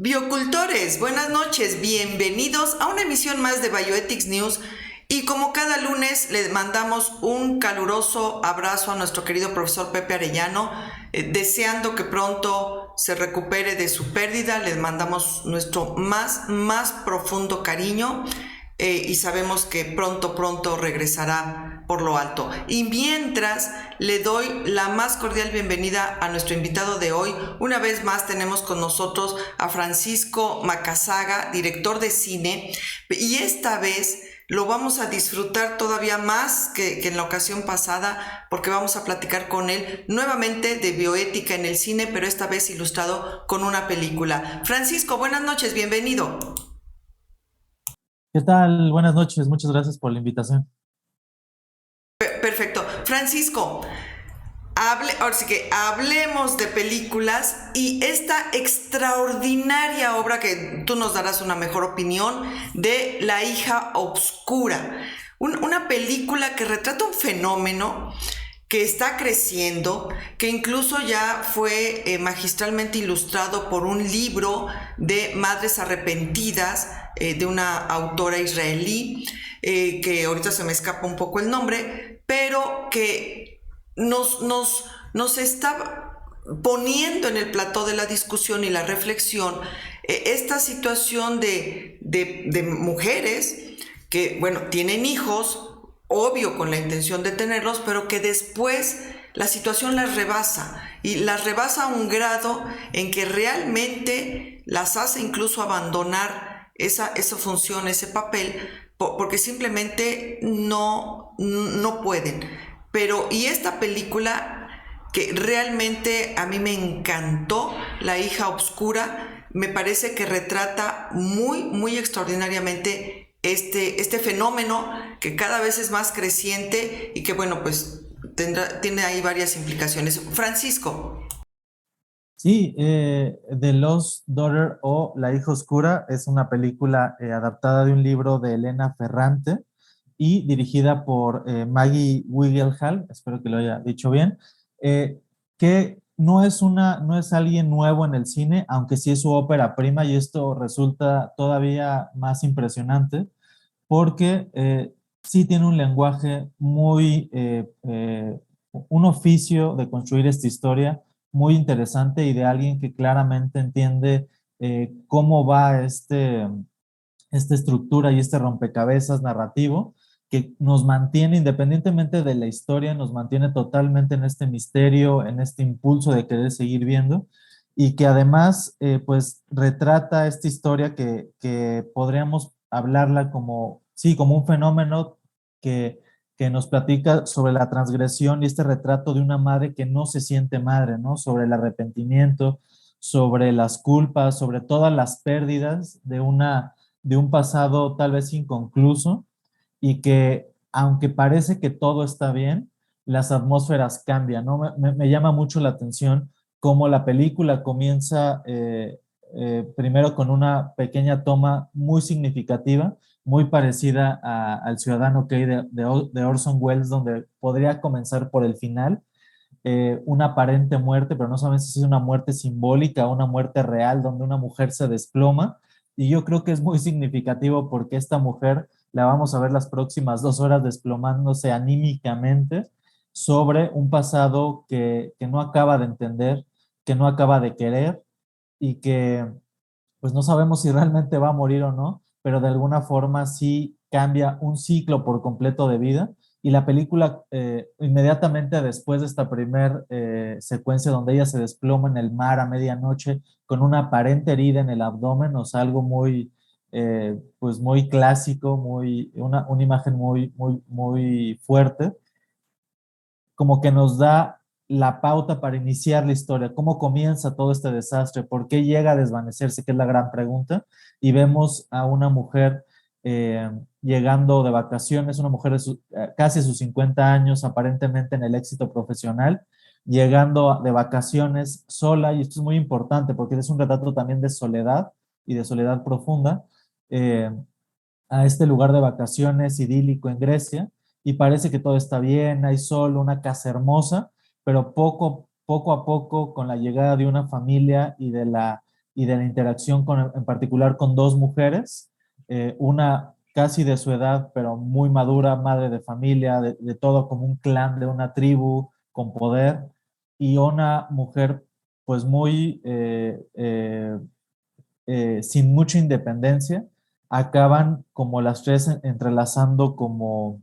Biocultores, buenas noches, bienvenidos a una emisión más de Bioethics News y como cada lunes le mandamos un caluroso abrazo a nuestro querido profesor Pepe Arellano, deseando que pronto se recupere de su pérdida. Les mandamos nuestro más profundo cariño y sabemos que pronto regresará por lo alto. Y mientras le doy la más cordial bienvenida a nuestro invitado de hoy, una vez más tenemos con nosotros a Francisco Macazaga, director de cine, y esta vez lo vamos a disfrutar todavía más que en la ocasión pasada, porque vamos a platicar con él nuevamente de bioética en el cine, pero esta vez ilustrado con una película. Francisco, buenas noches, bienvenido. ¿Qué tal? Buenas noches, muchas gracias por la invitación. Perfecto. Francisco, ahora sí que hablemos de películas y esta extraordinaria obra que tú nos darás una mejor opinión de La hija obscura. Una película que retrata un fenómeno que está creciendo, que incluso ya fue magistralmente ilustrado por un libro de Madres Arrepentidas de una autora israelí, que ahorita se me escapa un poco el nombre, pero que nos está poniendo en el plató de la discusión y la reflexión esta situación de mujeres que, bueno, tienen hijos, obvio con la intención de tenerlos, pero que después la situación las rebasa y las rebasa a un grado en que realmente las hace incluso abandonar esa función, ese papel, porque simplemente no pueden. Pero, y esta película que realmente a mí me encantó, La hija obscura, me parece que retrata muy extraordinariamente este fenómeno que cada vez es más creciente y que, bueno, pues tiene ahí varias implicaciones. Francisco. Sí, The Lost Daughter o La hija oscura es una película adaptada de un libro de Elena Ferrante y dirigida por Maggie Gyllenhaal, espero que lo haya dicho bien, que no es alguien nuevo en el cine, aunque sí es su ópera prima, y esto resulta todavía más impresionante porque sí tiene un lenguaje un oficio de construir esta historia muy interesante y de alguien que claramente entiende cómo va esta estructura y este rompecabezas narrativo que nos mantiene, independientemente de la historia, nos mantiene totalmente en este misterio, en este impulso de querer seguir viendo, y que además, pues, retrata esta historia que podríamos hablarla como, sí, como un fenómeno que, que nos platica sobre la transgresión y este retrato de una madre que no se siente madre, ¿no? Sobre el arrepentimiento, sobre las culpas, sobre todas las pérdidas de un pasado tal vez inconcluso y que aunque parece que todo está bien, las atmósferas cambian, ¿no? Me llama mucho la atención cómo la película comienza primero con una pequeña toma muy significativa, muy parecida al Ciudadano Kane de Orson Welles, donde podría comenzar por el final, una aparente muerte, pero no sabemos si es una muerte simbólica o una muerte real, donde una mujer se desploma. Y yo creo que es muy significativo porque esta mujer la vamos a ver las próximas 2 horas desplomándose anímicamente sobre un pasado que no acaba de entender, que no acaba de querer y que pues no sabemos si realmente va a morir o no, pero de alguna forma sí cambia un ciclo por completo de vida. Y la película, inmediatamente después de esta primer secuencia donde ella se desploma en el mar a medianoche con una aparente herida en el abdomen, o sea, algo muy, pues muy clásico, una imagen muy fuerte, como que nos da la pauta para iniciar la historia, cómo comienza todo este desastre, por qué llega a desvanecerse, que es la gran pregunta, y vemos a una mujer llegando de vacaciones, una mujer casi sus 50 años, aparentemente en el éxito profesional, llegando de vacaciones sola, y esto es muy importante porque es un retrato también de soledad y de soledad profunda, eh, a este lugar de vacaciones idílico en Grecia y parece que todo está bien, hay sol, una casa hermosa, pero poco a poco con la llegada de una familia y de la interacción en particular con dos mujeres, una casi de su edad, pero muy madura, madre de familia, de todo como un clan, de una tribu con poder, y una mujer pues muy sin mucha independencia. Acaban como las tres entrelazando como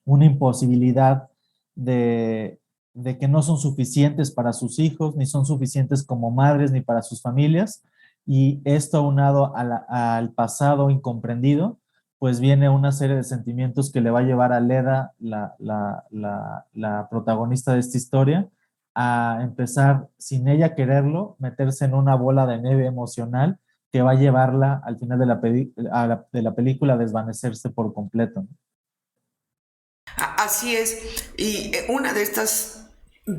una imposibilidad de que no son suficientes para sus hijos, ni son suficientes como madres, ni para sus familias. Y esto aunado al pasado incomprendido, pues viene una serie de sentimientos que le va a llevar a Leda, la protagonista de esta historia, a empezar, sin ella quererlo, meterse en una bola de nieve emocional que va a llevarla al final de la película a desvanecerse por completo. Así es. Y una de estas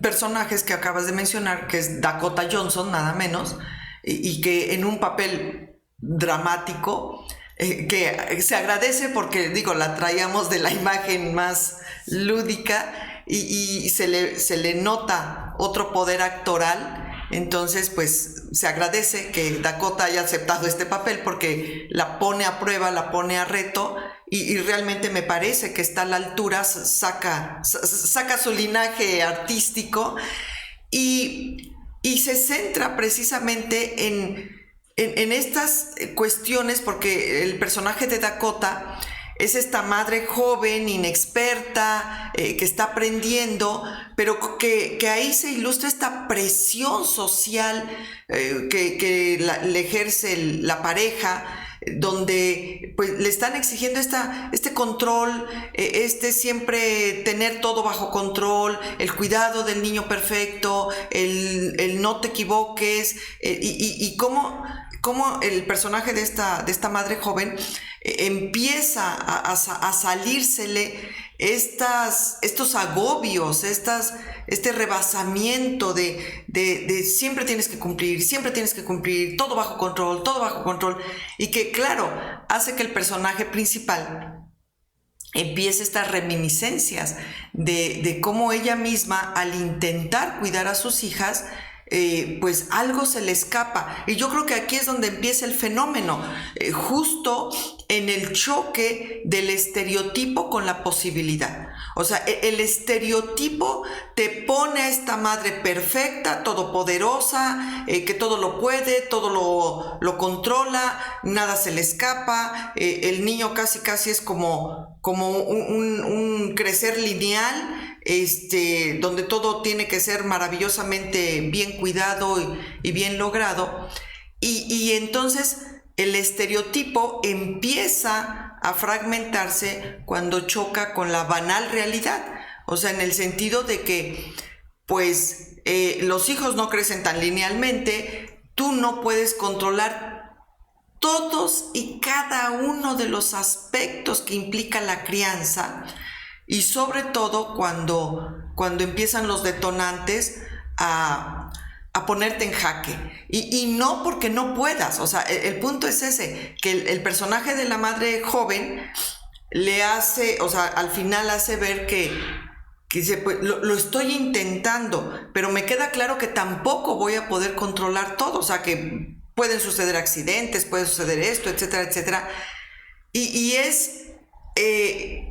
personajes que acabas de mencionar, que es Dakota Johnson, nada menos, y que en un papel dramático, que se agradece porque, digo, la traíamos de la imagen más lúdica y se le nota otro poder actoral. Entonces, pues se agradece que Dakota haya aceptado este papel porque la pone a prueba, la pone a reto y realmente me parece que está a la altura, saca su linaje artístico y se centra precisamente en estas cuestiones, porque el personaje de Dakota es esta madre joven, inexperta, que está aprendiendo, pero que ahí se ilustra esta presión social que le ejerce la pareja, donde pues le están exigiendo este control, siempre tener todo bajo control, el cuidado del niño perfecto, el no te equivoques, y cómo el personaje de esta madre joven empieza a salírsele estos agobios, este rebasamiento de siempre tienes que cumplir, todo bajo control, y que claro, hace que el personaje principal empiece estas reminiscencias de cómo ella misma, al intentar cuidar a sus hijas, pues algo se le escapa. Y yo creo que aquí es donde empieza el fenómeno, justo en el choque del estereotipo con la posibilidad. O sea, el estereotipo te pone a esta madre perfecta, todopoderosa, que todo lo puede, todo lo controla, nada se le escapa, el niño casi es como un crecer lineal, donde todo tiene que ser maravillosamente bien cuidado y bien logrado, y entonces el estereotipo empieza a fragmentarse cuando choca con la banal realidad. O sea, en el sentido de que pues los hijos no crecen tan linealmente, tú no puedes controlar todos y cada uno de los aspectos que implica la crianza, y sobre todo cuando empiezan los detonantes a ponerte en jaque, y no porque no puedas. O sea, el punto es ese, que el personaje de la madre joven le hace, o sea, al final hace ver que dice, pues, lo estoy intentando, pero me queda claro que tampoco voy a poder controlar todo. O sea, que pueden suceder accidentes, puede suceder esto, etcétera, etcétera, y es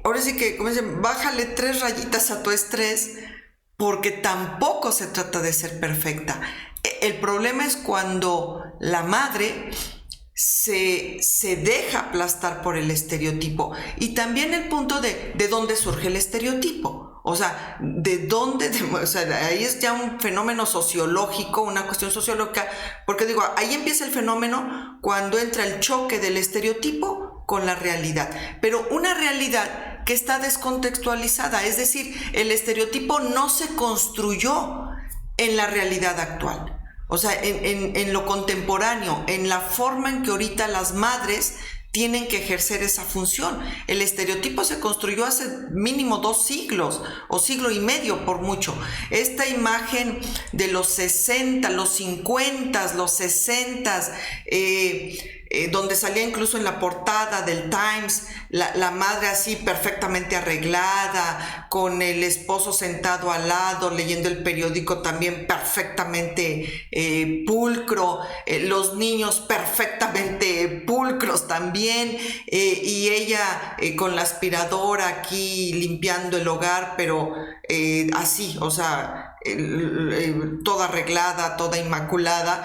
ahora sí que, como dicen, bájale 3 rayitas a tu estrés, porque tampoco se trata de ser perfecta. El problema es cuando la madre se deja aplastar por el estereotipo, y también el punto de dónde surge el estereotipo. O sea, de dónde, o sea, ahí es ya un fenómeno sociológico, una cuestión sociológica, porque digo, ahí empieza el fenómeno cuando entra el choque del estereotipo con la realidad, pero una realidad que está descontextualizada, es decir, el estereotipo no se construyó en la realidad actual. O sea, en lo contemporáneo, en la forma en que ahorita las madres tienen que ejercer esa función. El estereotipo se construyó hace mínimo 2 siglos, o siglo y medio por mucho. Esta imagen de los 60, los 50, los 60, donde salía incluso en la portada del Times, la madre así perfectamente arreglada, con el esposo sentado al lado, leyendo el periódico también perfectamente pulcro, los niños perfectamente pulcros también, y ella con la aspiradora aquí limpiando el hogar, pero así, o sea, toda arreglada, toda inmaculada.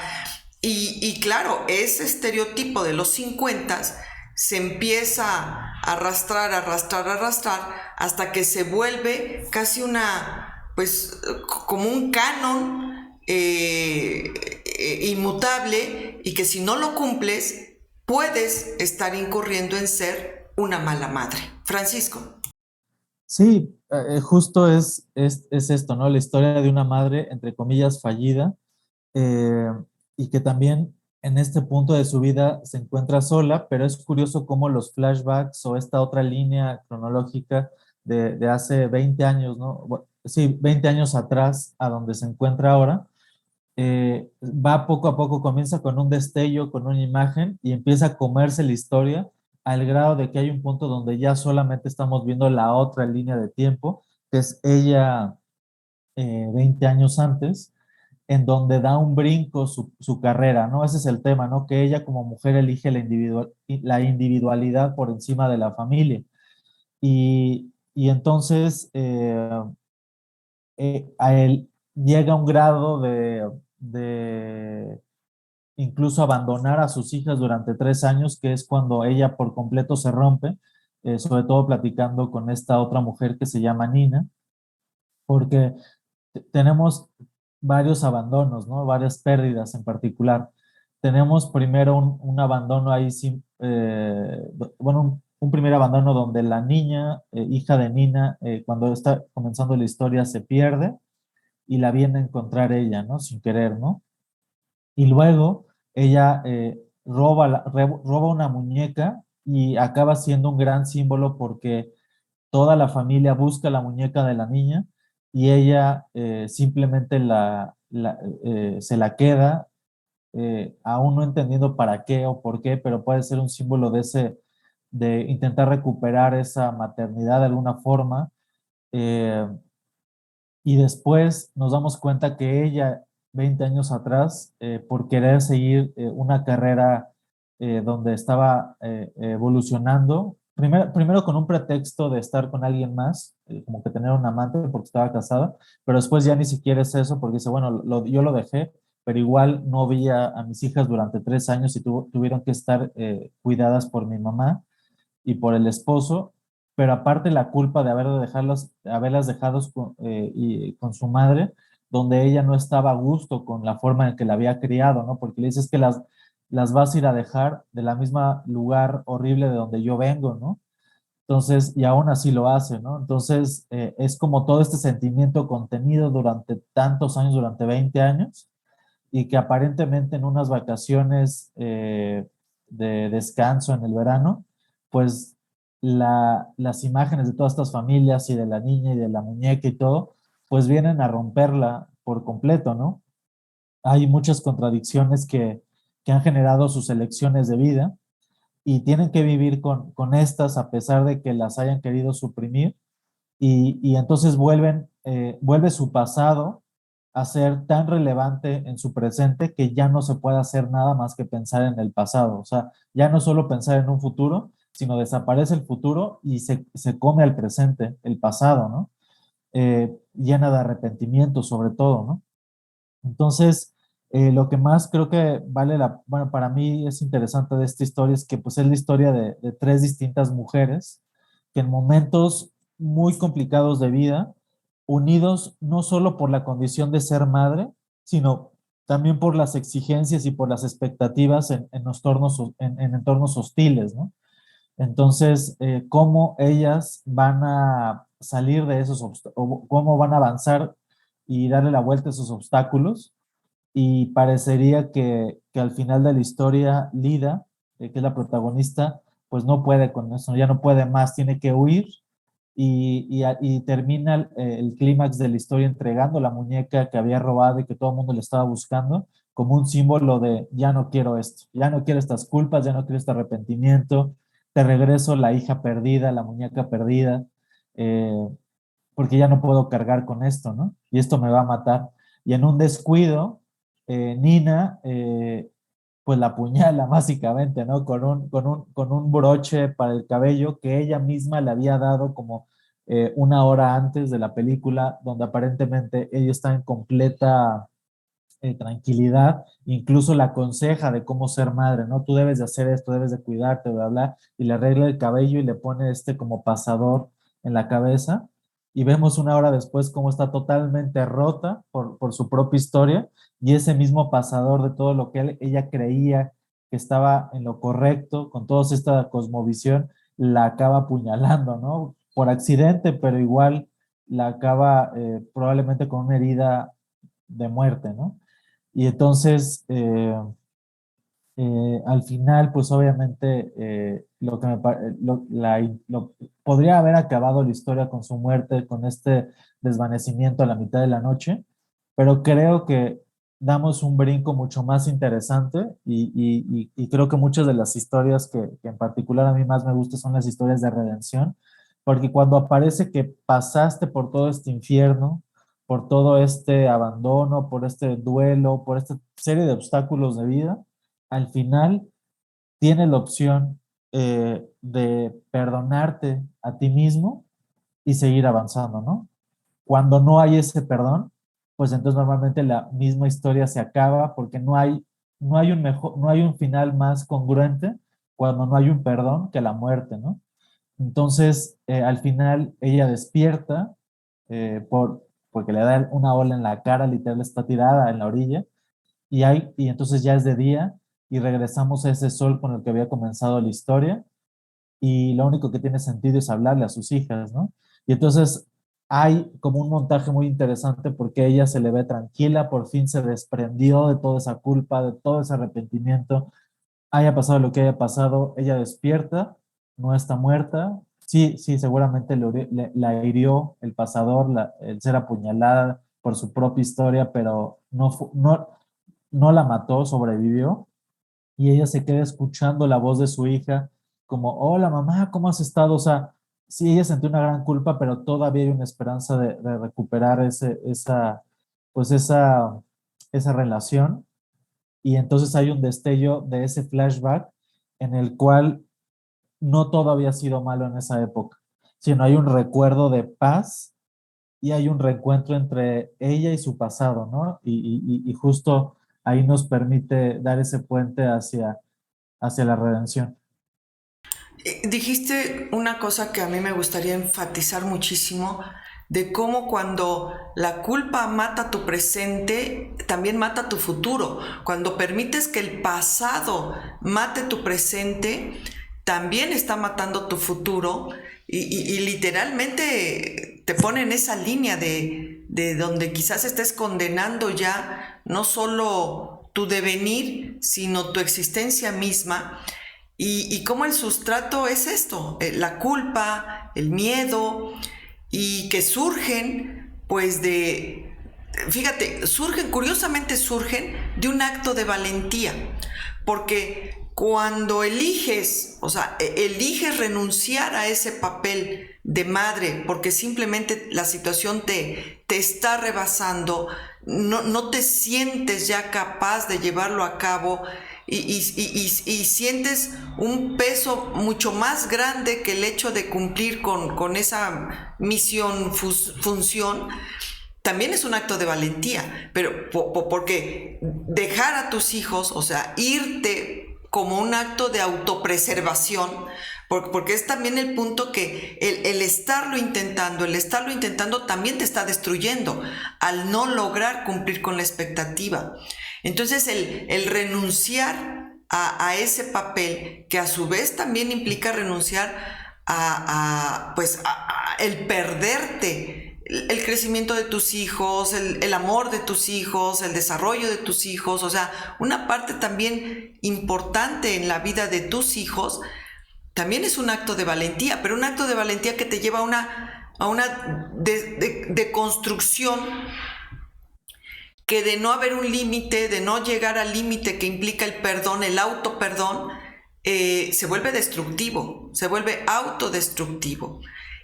Y claro, ese estereotipo de los 50 se empieza a arrastrar, arrastrar, arrastrar, hasta que se vuelve casi pues, como un canon inmutable, y que si no lo cumples, puedes estar incurriendo en ser una mala madre. Francisco. Sí, justo es esto, ¿no? La historia de una madre, entre comillas, fallida, eh, y que también en este punto de su vida se encuentra sola, pero es curioso cómo los flashbacks o esta otra línea cronológica de hace 20 años, ¿no? Sí, 20 años atrás a donde se encuentra ahora, va poco a poco, comienza con un destello, con una imagen y empieza a comerse la historia al grado de que hay un punto donde ya solamente estamos viendo la otra línea de tiempo, que es ella 20 años antes, en donde da un brinco su carrera, ¿no? Ese es el tema, ¿no? Que ella como mujer elige la individualidad por encima de la familia. Y entonces a él llega a un grado de incluso abandonar a sus hijas durante 3 años, que es cuando ella por completo se rompe, sobre todo platicando con esta otra mujer que se llama Nina, porque tenemos varios abandonos, ¿no? Varias pérdidas en particular. Tenemos primero un abandono ahí, bueno, un primer abandono donde la niña, hija de Nina, cuando está comenzando la historia, se pierde y la viene a encontrar ella, ¿no? Sin querer, ¿no? Y luego ella roba una muñeca y acaba siendo un gran símbolo porque toda la familia busca la muñeca de la niña y ella simplemente se la queda, aún no entendiendo para qué o por qué, pero puede ser un símbolo de intentar recuperar esa maternidad de alguna forma. eh, y después nos damos cuenta que ella, 20 años atrás, por querer seguir una carrera donde estaba evolucionando, primero con un pretexto de estar con alguien más, como que tener un amante porque estaba casada, pero después ya ni siquiera es eso porque dice, bueno, yo lo dejé, pero igual no vi a mis hijas durante 3 años y tuvieron que estar cuidadas por mi mamá y por el esposo, pero aparte la culpa de haberlas dejado con su madre, donde ella no estaba a gusto con la forma en que la había criado, ¿no? Porque le dices que las vas a ir a dejar de la misma lugar horrible de donde yo vengo, ¿no? Entonces, y aún así lo hace, ¿no? Entonces, es como todo este sentimiento contenido durante tantos años, durante 20 años, y que aparentemente en unas vacaciones de descanso en el verano, pues las imágenes de todas estas familias y de la niña y de la muñeca y todo, pues vienen a romperla por completo, ¿no? Hay muchas contradicciones que han generado sus elecciones de vida y tienen que vivir con estas a pesar de que las hayan querido suprimir y entonces vuelve su pasado a ser tan relevante en su presente que ya no se puede hacer nada más que pensar en el pasado. O sea, ya no solo pensar en un futuro, sino desaparece el futuro y se come al presente, el pasado, ¿no? Llena de arrepentimiento sobre todo, ¿no? Entonces, lo que más creo que bueno, para mí es interesante de esta historia es que pues es la historia de tres distintas mujeres que en momentos muy complicados de vida, unidos no solo por la condición de ser madre, sino también por las exigencias y por las expectativas en entornos hostiles, ¿no? Entonces, cómo ellas van a salir de esos obstáculos, cómo van a avanzar y darle la vuelta a esos obstáculos. Y parecería que al final de la historia, Lida, que es la protagonista, pues no puede con eso, ya no puede más, tiene que huir y termina el clímax de la historia entregando la muñeca que había robado y que todo el mundo le estaba buscando como un símbolo de ya no quiero esto, ya no quiero estas culpas, ya no quiero este arrepentimiento, te regreso la hija perdida, la muñeca perdida, eh, porque ya no puedo cargar con esto, ¿no? Y esto me va a matar. Y en un descuido, Nina, pues la apuñala básicamente, ¿no? Con un broche para el cabello que ella misma le había dado como una hora antes de la película, donde aparentemente ella está en completa tranquilidad, incluso la aconseja de cómo ser madre, ¿no? Tú debes de hacer esto, debes de cuidarte, bla, bla, y le arregla el cabello y le pone como pasador en la cabeza, y vemos una hora después cómo está totalmente rota por su propia historia, y ese mismo pasador de todo lo que ella creía que estaba en lo correcto, con toda esta cosmovisión, la acaba apuñalando, ¿no? Por accidente, pero igual la acaba probablemente con una herida de muerte, ¿no? Y entonces, al final, pues obviamente, lo que me, podría haber acabado la historia con su muerte, con este desvanecimiento a la mitad de la noche, pero creo que damos un brinco mucho más interesante y creo que muchas de las historias que en particular a mí más me gustan son las historias de redención, porque cuando aparece que pasaste por todo este infierno, por todo este abandono, por este duelo, por esta serie de obstáculos de vida, al final tienes la opción de perdonarte a ti mismo y seguir avanzando, ¿no? Cuando no hay ese perdón, pues entonces normalmente la misma historia se acaba porque no hay un final más congruente cuando no hay un perdón que la muerte, ¿no? Entonces, al final ella despierta porque le da una ola en la cara, literal está tirada en la orilla, y entonces ya es de día y regresamos a ese sol con el que había comenzado la historia y lo único que tiene sentido es hablarle a sus hijas, ¿no? Y entonces hay como un montaje muy interesante porque ella se le ve tranquila, por fin se desprendió de toda esa culpa, de todo ese arrepentimiento, haya pasado lo que haya pasado, ella despierta, no está muerta, sí, sí, seguramente la hirió el pasador, el ser apuñalada por su propia historia, pero no la mató, sobrevivió y ella se queda escuchando la voz de su hija como, hola mamá, ¿cómo has estado? O sea, sí, ella sintió una gran culpa, pero todavía hay una esperanza de recuperar pues esa relación. Y entonces hay un destello de ese flashback en el cual no todo había sido malo en esa época, sino hay un recuerdo de paz y hay un reencuentro entre ella y su pasado, ¿no? Y justo ahí nos permite dar ese puente hacia la redención. Dijiste una cosa que a mí me gustaría enfatizar muchísimo, de cómo cuando la culpa mata tu presente, también mata tu futuro. Cuando permites que el pasado mate tu presente, también está matando tu futuro y literalmente te pone en esa línea de donde quizás estés condenando ya no solo tu devenir, sino tu existencia misma. Y cómo el sustrato es esto, la culpa, el miedo, y que surgen, pues fíjate, curiosamente surgen de un acto de valentía, porque cuando eliges, o sea, eliges renunciar a ese papel de madre, porque simplemente la situación te está rebasando, no te sientes ya capaz de llevarlo a cabo, y sientes un peso mucho más grande que el hecho de cumplir con esa misión, función, también es un acto de valentía, pero porque dejar a tus hijos, o sea, irte como un acto de autopreservación, porque es también el punto que el estarlo intentando también te está destruyendo al no lograr cumplir con la expectativa. Entonces el renunciar a ese papel, que a su vez también implica renunciar pues el perderte, el crecimiento de tus hijos, el amor de tus hijos, el desarrollo de tus hijos, o sea, una parte también importante en la vida de tus hijos, también es un acto de valentía, pero un acto de valentía que te lleva a una deconstrucción que de no haber un límite, de no llegar al límite que implica el perdón, el autoperdón, se vuelve destructivo, se vuelve autodestructivo.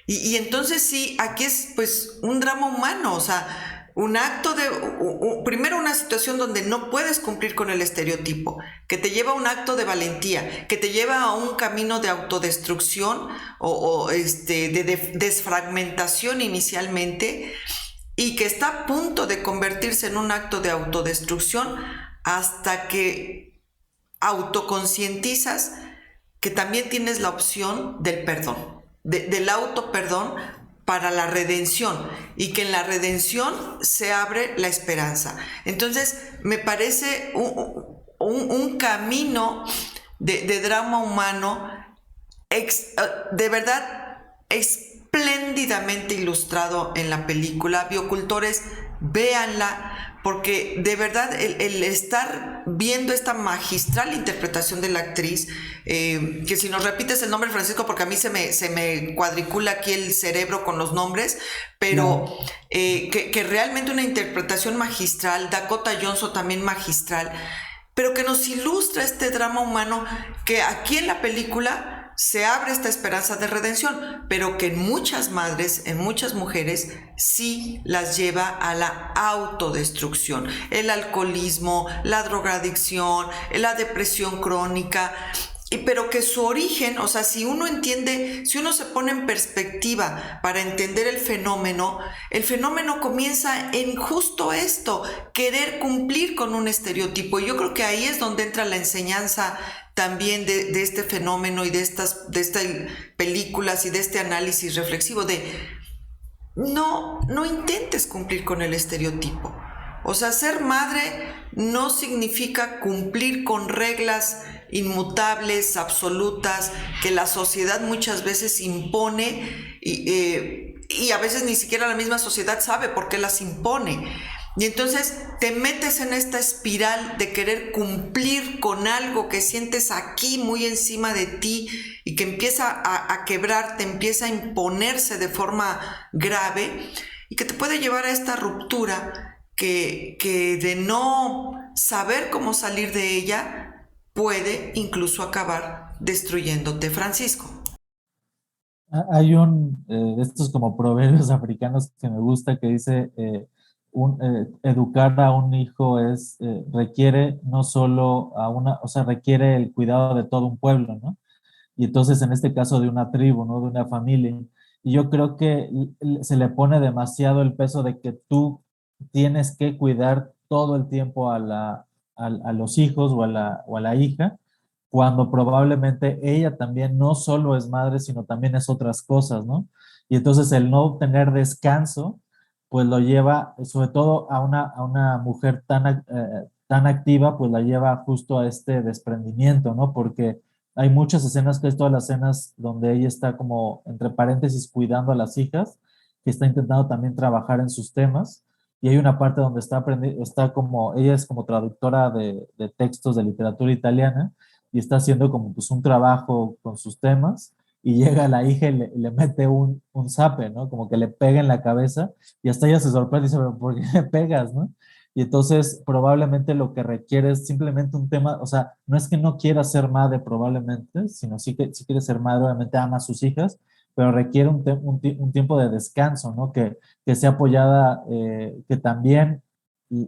Y entonces sí, aquí es pues un drama humano, o sea, un acto de, primero una situación donde no puedes cumplir con el estereotipo, que te lleva a un acto de valentía, que te lleva a un camino de autodestrucción de desfragmentación inicialmente, y que está a punto de convertirse en un acto de autodestrucción hasta que autoconcientizas que también tienes la opción del perdón, del autoperdón para la redención, y que en la redención se abre la esperanza. Entonces, me parece un camino de drama humano de verdad espléndidamente ilustrado en la película. Biocultores, véanla, porque de verdad el estar viendo esta magistral interpretación de la actriz, que si nos repites el nombre, Francisco, porque a mí se me cuadricula aquí el cerebro con los nombres, pero Claro. que realmente una interpretación magistral, Dakota Johnson también magistral, pero que nos ilustra este drama humano, que aquí en la película se abre esta esperanza de redención, pero que en muchas madres, en muchas mujeres, sí las lleva a la autodestrucción. El alcoholismo, la drogadicción, la depresión crónica, pero que su origen, o sea, si uno entiende, si uno se pone en perspectiva para entender el fenómeno comienza en justo esto, querer cumplir con un estereotipo. Y yo creo que ahí es donde entra la enseñanza también de este fenómeno y de estas películas y de este análisis reflexivo de no intentes cumplir con el estereotipo. O sea, ser madre no significa cumplir con reglas inmutables, absolutas, que la sociedad muchas veces impone y a veces ni siquiera la misma sociedad sabe por qué las impone. Y entonces te metes en esta espiral de querer cumplir con algo que sientes aquí muy encima de ti y que empieza a quebrarte, empieza a imponerse de forma grave y que te puede llevar a esta ruptura que de no saber cómo salir de ella puede incluso acabar destruyéndote, Francisco. Hay de estos como proverbios africanos que me gusta que dice, educar a un hijo requiere no solo o sea, requiere el cuidado de todo un pueblo, ¿no? Y entonces en este caso de una tribu, ¿no? De una familia. Y yo creo que se le pone demasiado el peso de que tú tienes que cuidar todo el tiempo a los hijos o a la hija, cuando probablemente ella también no solo es madre, sino también es otras cosas, ¿no? Y entonces el no tener descanso, pues lo lleva, sobre todo a una mujer tan activa, pues la lleva justo a este desprendimiento, ¿no? Porque hay muchas escenas, que es todas las escenas donde ella está como, entre paréntesis, cuidando a las hijas, que está intentando también trabajar en sus temas. Y hay una parte donde está como, ella es como traductora de textos de literatura italiana y está haciendo como pues un trabajo con sus temas y llega la hija y le mete un zape, ¿no? Como que le pega en la cabeza y hasta ella se sorprende y dice, pero ¿por qué le pegas, no? Y entonces probablemente lo que requiere es simplemente un tema, o sea, no es que no quiera ser madre probablemente, sino sí que sí quiere ser madre, obviamente ama a sus hijas, pero requiere un tiempo de descanso, ¿no? Que sea apoyada, que también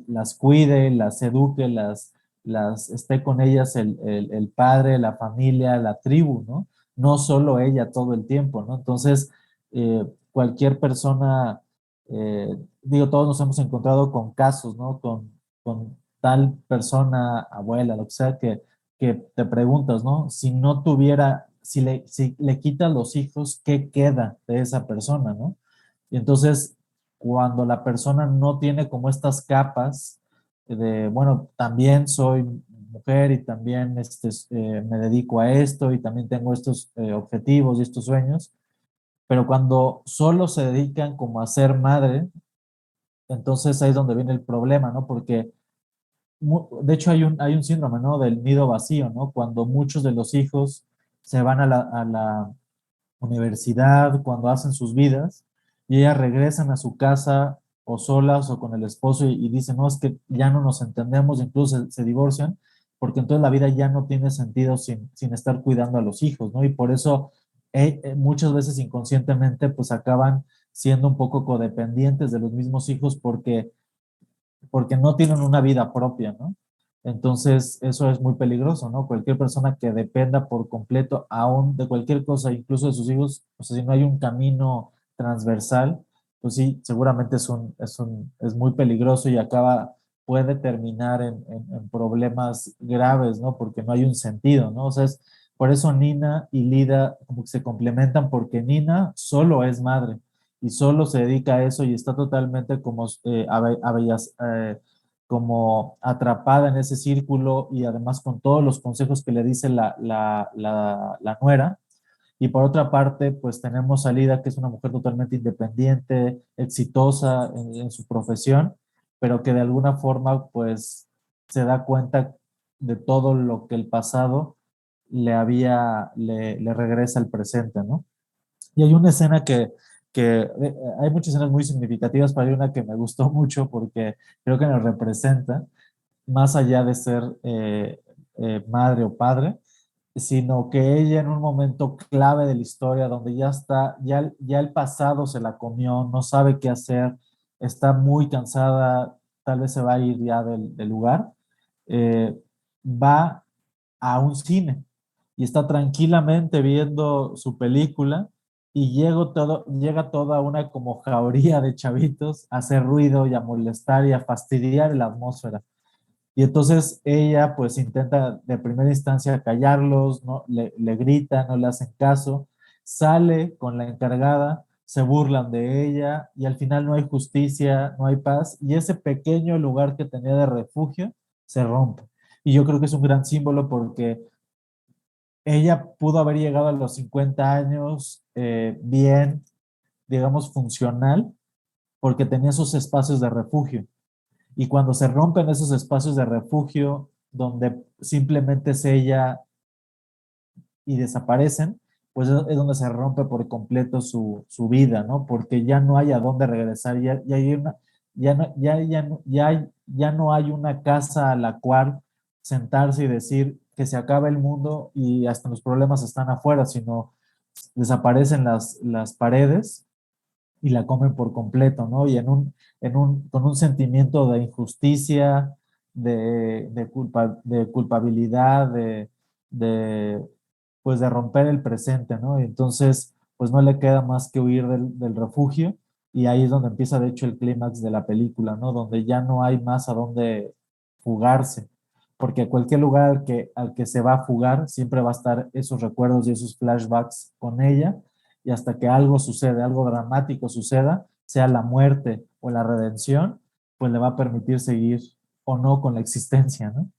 las cuide, las eduque, esté con ellas el padre, la familia, la tribu, ¿no? No solo ella todo el tiempo, ¿no? Entonces, cualquier persona, digo, todos nos hemos encontrado con casos, ¿no? Con tal persona, abuela, lo que sea, que te preguntas, ¿no? Si no tuviera, si le quitas los hijos, ¿qué queda de esa persona, ¿no? Y entonces, cuando la persona no tiene como estas capas de, bueno, también soy mujer y también me dedico a esto y también tengo estos objetivos y estos sueños, pero cuando solo se dedican como a ser madre, entonces ahí es donde viene el problema, ¿no? Porque de hecho hay un síndrome, ¿no? Del nido vacío, ¿no? Cuando muchos de los hijos se van a la universidad, cuando hacen sus vidas y ellas regresan a su casa o solas o con el esposo y dicen, no, es que ya no nos entendemos, incluso se divorcian, porque entonces la vida ya no tiene sentido sin estar cuidando a los hijos, ¿no? Y por eso muchas veces inconscientemente pues acaban siendo un poco codependientes de los mismos hijos porque no tienen una vida propia, ¿no? Entonces, eso es muy peligroso, ¿no? Cualquier persona que dependa por completo aún de cualquier cosa, incluso de sus hijos, o sea, si no hay un camino transversal, pues sí, seguramente es muy peligroso y puede terminar en problemas graves, ¿no? Porque no hay un sentido, ¿no? O sea, por eso Nina y Lida como que se complementan, porque Nina solo es madre y solo se dedica a eso y está totalmente como atrapada en ese círculo y además con todos los consejos que le dice la nuera. Y por otra parte, pues tenemos a Lida, que es una mujer totalmente independiente, exitosa en su profesión, pero que de alguna forma, pues, se da cuenta de todo lo que el pasado le regresa al presente, ¿no? Y hay una escena hay muchas escenas muy significativas, pero hay una que me gustó mucho porque creo que nos representa, más allá de ser madre o padre, sino que ella en un momento clave de la historia, donde ya el pasado se la comió, no sabe qué hacer, está muy cansada, tal vez se va a ir ya del lugar, eh, va a un cine y está tranquilamente viendo su película y llega toda una como jauría de chavitos a hacer ruido y a molestar y a fastidiar la atmósfera. Y entonces ella pues intenta de primera instancia callarlos, ¿no? Le grita, no le hacen caso, sale con la encargada, se burlan de ella y al final no hay justicia, no hay paz y ese pequeño lugar que tenía de refugio se rompe. Y yo creo que es un gran símbolo porque ella pudo haber llegado a los 50 años bien, digamos, funcional, porque tenía esos espacios de refugio. Y cuando se rompen esos espacios de refugio, donde simplemente es ella y desaparecen, pues es donde se rompe por completo su vida, ¿no? Porque ya no hay a dónde regresar, ya no hay una casa a la cual sentarse y decir que se acaba el mundo y hasta los problemas están afuera, sino desaparecen las paredes y la comen por completo, ¿no? Y con un sentimiento de injusticia, de culpabilidad, de, pues de romper el presente, ¿no? Y entonces, pues no le queda más que huir del refugio y ahí es donde empieza, de hecho, el clímax de la película, ¿no? Donde ya no hay más a dónde fugarse, porque cualquier lugar al que se va a fugar siempre va a estar esos recuerdos y esos flashbacks con ella y hasta que algo sucede, algo dramático suceda, sea la muerte o la redención, pues le va a permitir seguir o no con la existencia, ¿no?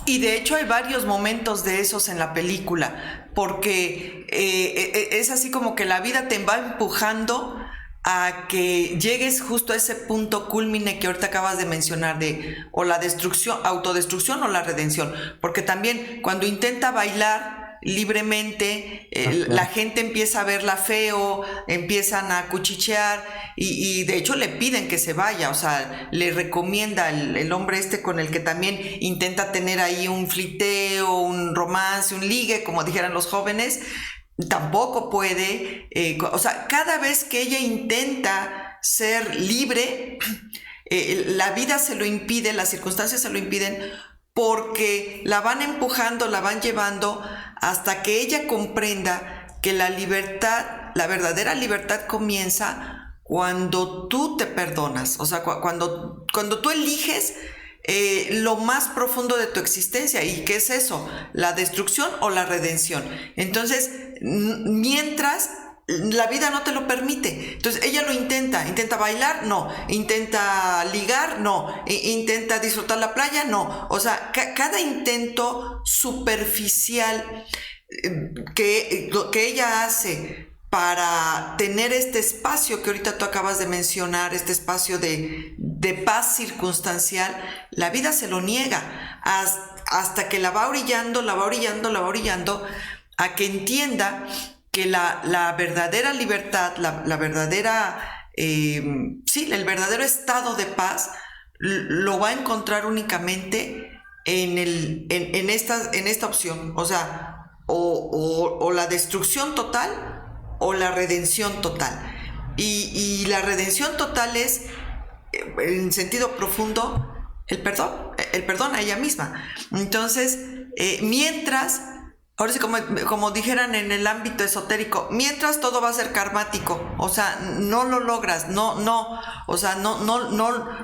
Y de hecho hay varios momentos de esos en la película, porque es así como que la vida te va empujando a que llegues justo a ese punto culmine que ahorita acabas de mencionar de o la destrucción, autodestrucción o la redención, porque también cuando intenta bailar libremente, la gente empieza a verla feo, empiezan a cuchichear y de hecho le piden que se vaya, o sea, le recomienda el hombre este con el que también intenta tener ahí un flirteo, un romance, un ligue, como dijeran los jóvenes, tampoco puede, o sea, cada vez que ella intenta ser libre, la vida se lo impide, las circunstancias se lo impiden, porque la van empujando, la van llevando hasta que ella comprenda que la libertad, la verdadera libertad comienza cuando tú te perdonas, o sea, cuando tú eliges lo más profundo de tu existencia. ¿Y qué es eso? ¿La destrucción o la redención? Entonces, mientras la vida no te lo permite. Entonces ella lo intenta bailar, no, intenta ligar, no, intenta disfrutar la playa, no. O sea, cada intento superficial que ella hace para tener este espacio que ahorita tú acabas de mencionar, este espacio de paz circunstancial, la vida se lo niega hasta que la va orillando a que entienda que la verdadera libertad, la verdadera sí, el verdadero estado de paz lo va a encontrar únicamente en esta opción. O sea, o la destrucción total o la redención total. Y la redención total es, en sentido profundo, el perdón a ella misma. Entonces, mientras, ahora sí, como dijeran en el ámbito esotérico, mientras todo va a ser karmático, o sea, no lo logras, o sea, no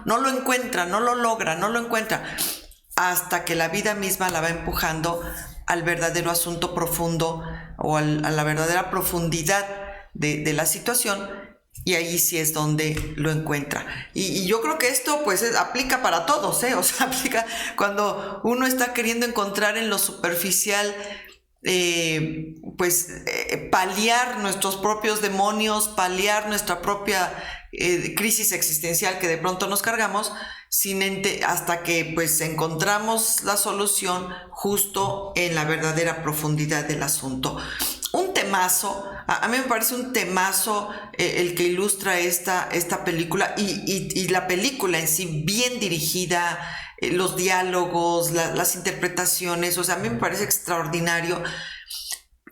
lo encuentra, no lo logra, no lo encuentra, hasta que la vida misma la va empujando al verdadero asunto profundo o a la verdadera profundidad de la situación, y ahí sí es donde lo encuentra. Y yo creo que esto pues aplica para todos, o sea, aplica cuando uno está queriendo encontrar en lo superficial, paliar nuestros propios demonios, paliar nuestra propia crisis existencial que de pronto nos cargamos, hasta que pues encontramos la solución justo en la verdadera profundidad del asunto. Un temazo, a mí me parece un temazo el que ilustra esta película, y la película en sí bien dirigida, los diálogos, las interpretaciones, o sea, a mí me parece extraordinario,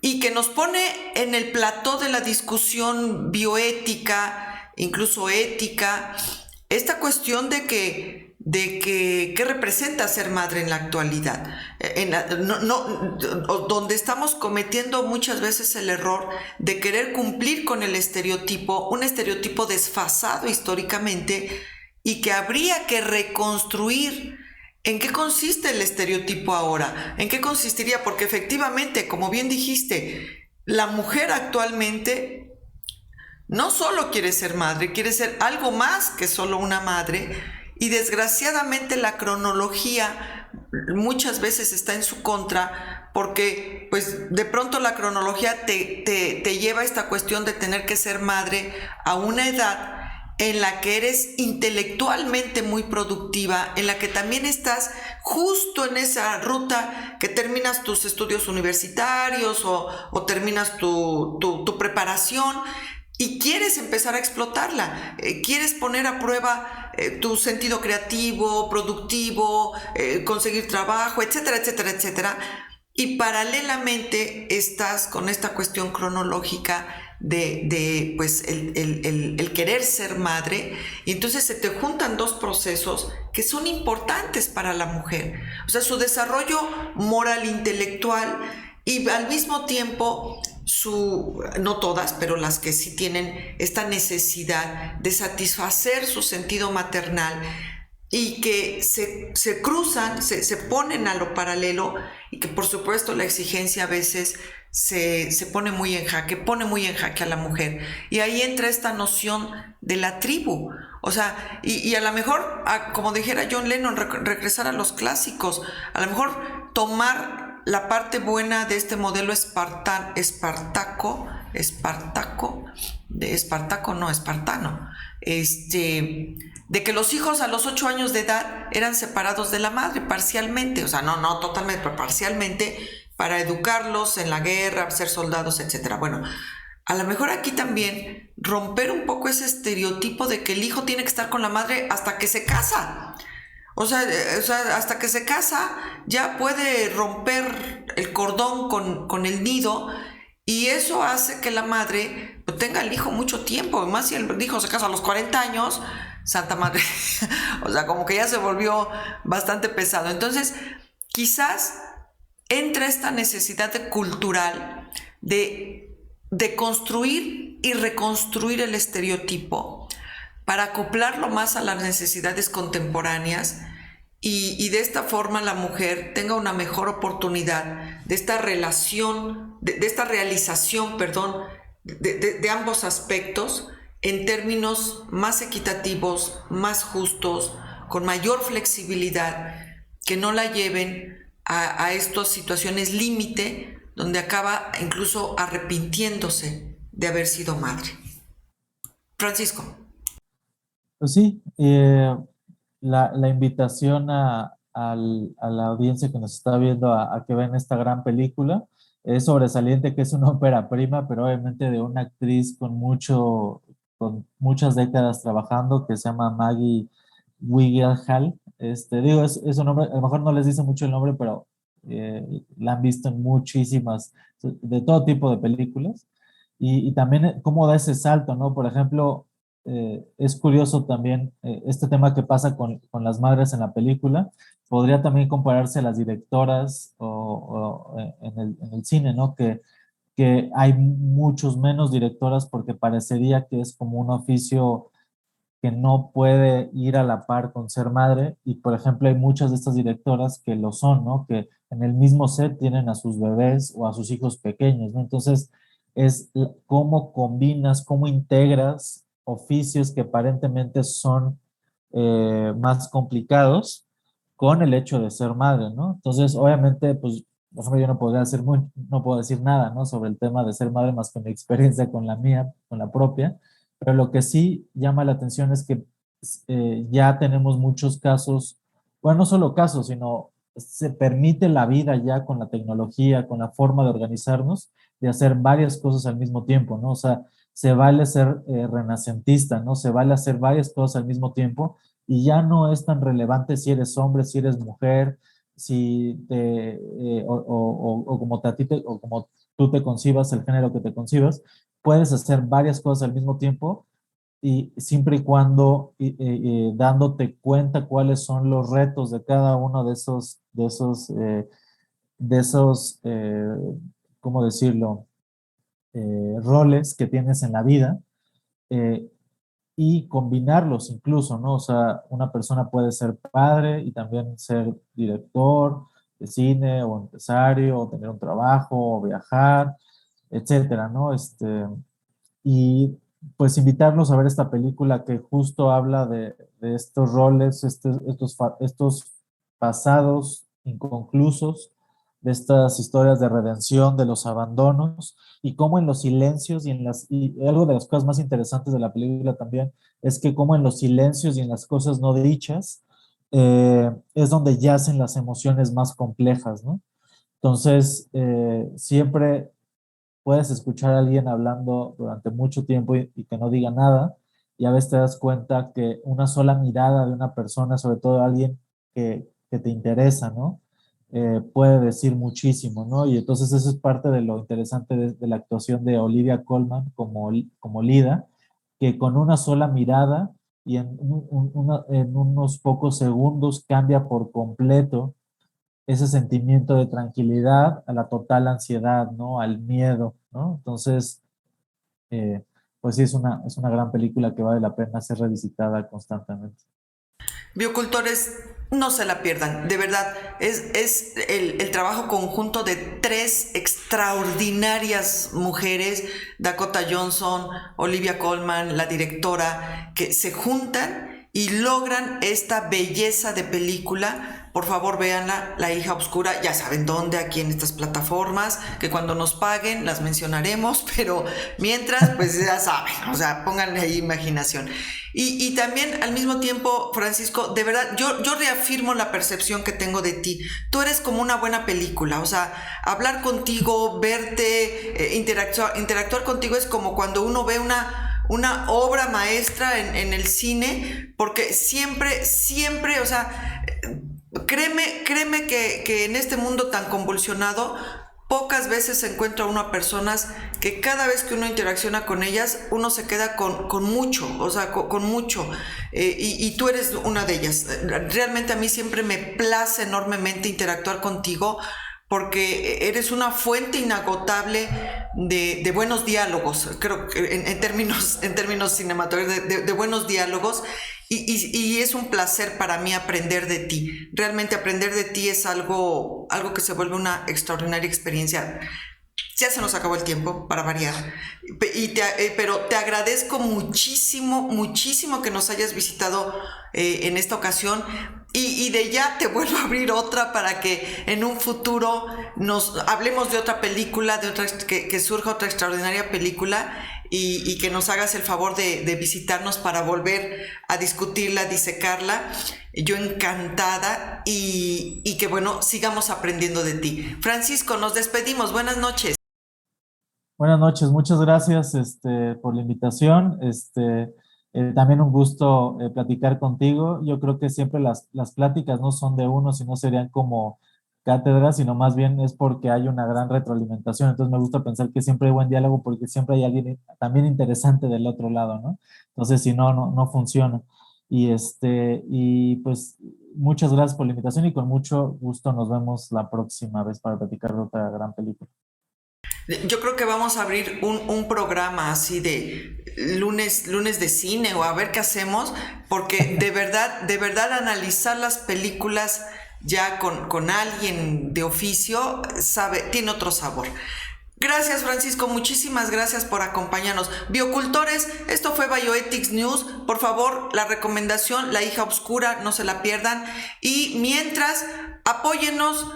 y que nos pone en el plató de la discusión bioética, incluso ética, esta cuestión de que qué representa ser madre en la actualidad, donde estamos cometiendo muchas veces el error de querer cumplir con el estereotipo, un estereotipo desfasado históricamente, y que habría que reconstruir. ¿En qué consiste el estereotipo ahora? ¿En qué consistiría? Porque efectivamente, como bien dijiste, la mujer actualmente no solo quiere ser madre, quiere ser algo más que solo una madre, y desgraciadamente la cronología muchas veces está en su contra, porque pues de pronto la cronología te lleva a esta cuestión de tener que ser madre a una edad en la que eres intelectualmente muy productiva, en la que también estás justo en esa ruta que terminas tus estudios universitarios o terminas tu preparación, y quieres empezar a explotarla, quieres poner a prueba tu sentido creativo, productivo, conseguir trabajo, etcétera, etcétera, etcétera. Y paralelamente estás con esta cuestión cronológica de pues el querer ser madre, y entonces se te juntan dos procesos que son importantes para la mujer, o sea, su desarrollo moral intelectual, y al mismo tiempo no todas, pero las que sí tienen esta necesidad de satisfacer su sentido maternal, y que se cruzan, se ponen a lo paralelo, y que por supuesto la exigencia a veces se pone muy en jaque a la mujer, y ahí entra esta noción de la tribu, o sea, y a lo mejor, como dijera John Lennon, regresar a los clásicos, a lo mejor tomar la parte buena de este modelo espartano, de que los hijos a los 8 años de edad eran separados de la madre parcialmente, o sea, no totalmente, pero parcialmente, para educarlos en la guerra, ser soldados, etc. Bueno, a lo mejor aquí también romper un poco ese estereotipo de que el hijo tiene que estar con la madre hasta que se casa. O sea, hasta que se casa ya puede romper el cordón con el nido, y eso hace que la madre tenga al hijo mucho tiempo, más si el hijo se casa a los 40 años, Santa Madre, o sea, como que ya se volvió bastante pesado. Entonces, quizás entra esta necesidad cultural de construir y reconstruir el estereotipo para acoplarlo más a las necesidades contemporáneas, y de esta forma la mujer tenga una mejor oportunidad de esta relación, de esta realización, perdón, de ambos aspectos, en términos más equitativos, más justos, con mayor flexibilidad, que no la lleven a estas situaciones límite, donde acaba incluso arrepintiéndose de haber sido madre. Francisco. Pues sí, la invitación a la audiencia que nos está viendo a que vean esta gran película. Es sobresaliente que es una ópera prima, pero obviamente de una actriz con mucho con muchas décadas trabajando, que se llama Maggie Gyllenhaal. Digo, es un nombre, a lo mejor no les dice mucho el nombre, pero la han visto en muchísimas, de todo tipo de películas. Y también cómo da ese salto, ¿no? Por ejemplo, es curioso también este tema que pasa con las madres en la película. Podría también compararse a las directoras en el cine, ¿no? Que hay muchos menos directoras porque parecería que es como un oficio que no puede ir a la par con ser madre. Y por ejemplo, hay muchas de estas directoras que lo son, ¿no? Que en el mismo set tienen a sus bebés o a sus hijos pequeños, ¿no? Entonces, es cómo combinas, cómo integras oficios que aparentemente son más complicados con el hecho de ser madre, ¿no? Entonces, obviamente, pues, por ejemplo, yo no podría hacer no puedo decir nada, ¿no? Sobre el tema de ser madre más que mi experiencia con la mía, con la propia, pero lo que sí llama la atención es que ya tenemos muchos casos, bueno, no solo casos, sino se permite la vida ya con la tecnología, con la forma de organizarnos, de hacer varias cosas al mismo tiempo, ¿no? O sea, se vale ser renacentista, ¿no? Se vale hacer varias cosas al mismo tiempo y ya no es tan relevante si eres hombre, si eres mujer, si te, o como o como tú te concibas, el género que te concibas, puedes hacer varias cosas al mismo tiempo y siempre y cuando dándote cuenta cuáles son los retos de cada uno de esos, ¿cómo decirlo? Roles que tienes en la vida eh, y combinarlos incluso, ¿no? O sea, una persona puede ser padre y también ser director de cine o empresario o tener un trabajo o viajar, etcétera, ¿no? Y pues invitarlos a ver esta película que justo habla de estos roles, estos pasados inconclusos, de estas historias de redención, de los abandonos, y cómo en los silencios y algo de las cosas más interesantes de la película también es que cómo en los silencios y en las cosas no dichas es donde yacen las emociones más complejas, ¿no? Entonces, siempre puedes escuchar a alguien hablando durante mucho tiempo y que no diga nada, y a veces te das cuenta que una sola mirada de una persona, sobre todo alguien que te interesa, ¿no? Puede decir muchísimo, ¿no? Y entonces eso es parte de lo interesante de la actuación de Olivia Colman como Lida, que con una sola mirada y en unos pocos segundos cambia por completo ese sentimiento de tranquilidad a la total ansiedad, ¿no? Al miedo, ¿no? Entonces, eh, pues sí, es una gran película que vale la pena ser revisitada constantemente. Biocultores, no se la pierdan, de verdad, es el trabajo conjunto de tres extraordinarias mujeres, Dakota Johnson, Olivia Colman, la directora, que se juntan y logran esta belleza de película. Por favor, véanla, La hija oscura, ya saben dónde, aquí en estas plataformas, que cuando nos paguen las mencionaremos, pero mientras, pues ya saben, o sea, pónganle ahí imaginación. Y también al mismo tiempo, Francisco, de verdad, yo reafirmo la percepción que tengo de ti. Tú eres como una buena película, o sea, hablar contigo, verte, interactuar contigo es como cuando uno ve una obra maestra en el cine, porque siempre, o sea, créeme que en este mundo tan convulsionado, pocas veces se encuentra uno a personas que cada vez que uno interacciona con ellas, uno se queda con mucho, o sea, con mucho. Y tú eres una de ellas. Realmente a mí siempre me place enormemente interactuar contigo porque eres una fuente inagotable de buenos diálogos, creo que en términos cinematográficos, de buenos diálogos. Y es un placer para mí aprender de ti. Realmente aprender de ti es algo que se vuelve una extraordinaria experiencia. Ya se nos acabó el tiempo, para variar. Pero te agradezco muchísimo que nos hayas visitado en esta ocasión. Y de ya te vuelvo a abrir otra para que en un futuro nos hablemos de otra película, que surja otra extraordinaria película y que nos hagas el favor de visitarnos para volver a discutirla, disecarla. Yo encantada y que bueno, sigamos aprendiendo de ti. Francisco, nos despedimos. Buenas noches. Buenas noches, muchas gracias por la invitación. También un gusto platicar contigo. Yo creo que siempre las pláticas no son de uno, sino serían como cátedras, sino más bien es porque hay una gran retroalimentación. Entonces me gusta pensar que siempre hay buen diálogo porque siempre hay alguien también interesante del otro lado, ¿no? Entonces, si no, no funciona. Y pues muchas gracias por la invitación y con mucho gusto nos vemos la próxima vez para platicar de otra gran película. Yo creo que vamos a abrir un programa así de lunes de cine o a ver qué hacemos, porque de verdad analizar las películas ya con alguien de oficio tiene otro sabor. Gracias, Francisco, muchísimas gracias por acompañarnos. Biocultores, esto fue Bioethics News. Por favor, la recomendación, La hija oscura, no se la pierdan. Y mientras, apóyennos,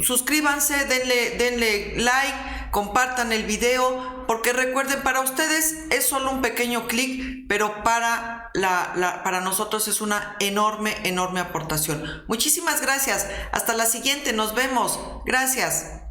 suscríbanse, denle like, compartan el video, porque recuerden, para ustedes es solo un pequeño clic, pero para nosotros es una enorme aportación. Muchísimas gracias. Hasta la siguiente, nos vemos. Gracias.